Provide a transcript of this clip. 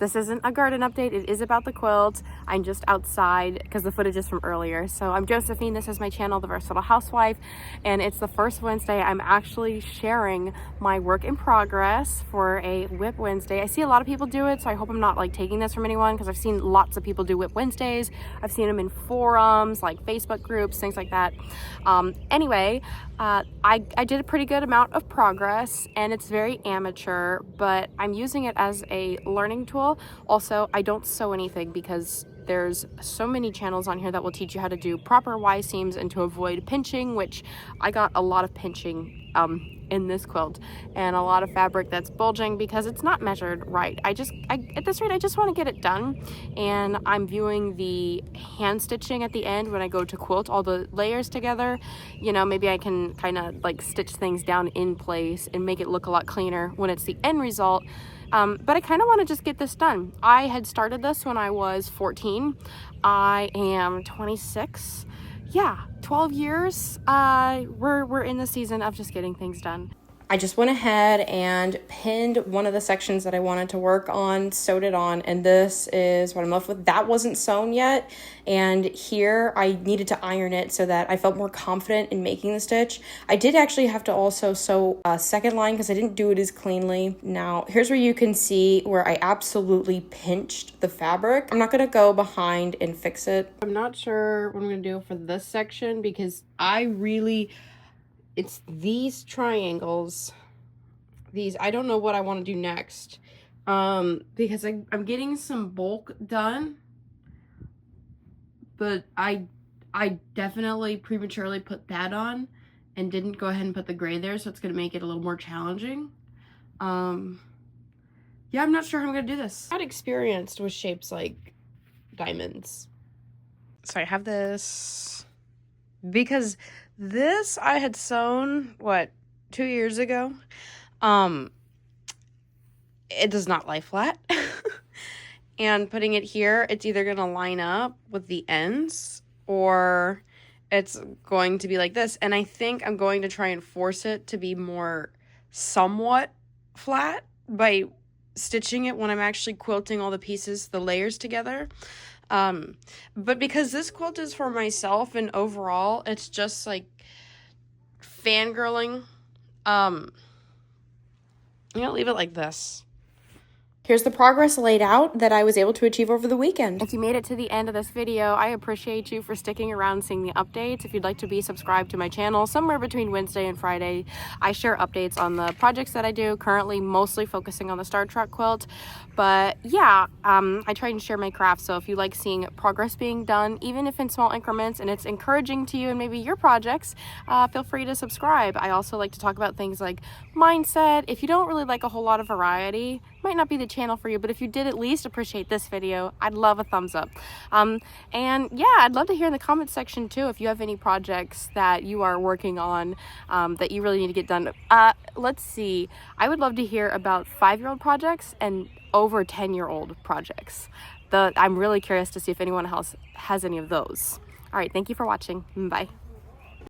this isn't a garden update. It is about the quilt. I'm just outside because the footage is from earlier. So I'm Josephine. This is my channel, The Versatile Housewife, and it's the first Wednesday I'm actually sharing my work in progress for a WIP Wednesday. I see a lot of people do it, so I hope I'm not like taking this from anyone, because I've seen lots of people do WIP Wednesdays. I've seen them in forums, like Facebook groups, things like that. Anyway, I did a pretty good amount of progress, and it's very amateur, but I'm using it as a learning tool. Also, I don't sew anything because there's so many channels on here that will teach you how to do proper Y seams and to avoid pinching, which I got a lot of pinching in this quilt, and a lot of fabric that's bulging because it's not measured right. At this rate, I just want to get it done, and I'm viewing the hand stitching at the end when I go to quilt all the layers together. You know, maybe I can kind of like stitch things down in place and make it look a lot cleaner when it's the end result. But I kind of want to just get this done. I had started this when I was 14. I am 26. Yeah, 12 years. We're in the season of just getting things done. I just went ahead and pinned one of the sections that I wanted to work on, sewed it on, and this is what I'm left with. That wasn't sewn yet, and here I needed to iron it so that I felt more confident in making the stitch. I did actually have to also sew a second line because I didn't do it as cleanly. Now, here's where you can see where I absolutely pinched the fabric. I'm not going to go behind and fix it. I'm not sure what I'm going to do for this section because it's these triangles. I don't know what I want to do next, because I'm getting some bulk done, but I definitely prematurely put that on and didn't go ahead and put the gray there, so it's going to make it a little more challenging. Yeah, I'm not sure how I'm going to do this. I'm not experienced with shapes like diamonds. So I have this because this I had sewn, 2 years ago. It does not lie flat. And putting it here, it's either going to line up with the ends or it's going to be like this. And I think I'm going to try and force it to be more somewhat flat by stitching it when I'm actually quilting all the pieces, the layers together. But because this quilt is for myself and overall, it's just like fangirling. I'm gonna leave it like this. Here's the progress laid out that I was able to achieve over the weekend. If you made it to the end of this video, I appreciate you for sticking around seeing the updates. If you'd like to be subscribed to my channel, somewhere between Wednesday and Friday, I share updates on the projects that I do, currently mostly focusing on the Star Trek quilt. But yeah, I try and share my craft, so if you like seeing progress being done, even if in small increments, and it's encouraging to you and maybe your projects, feel free to subscribe. I also like to talk about things like mindset. If you don't really like a whole lot of variety, might not be the channel for you, but if you did at least appreciate this video, I'd love a thumbs up. And yeah, I'd love to hear in the comments section too if you have any projects that you are working on that you really need to get done. Let's see, I would love to hear about 5-year-old projects and over 10-year-old projects. I'm really curious to see if anyone else has any of those. All right, thank you for watching. Bye.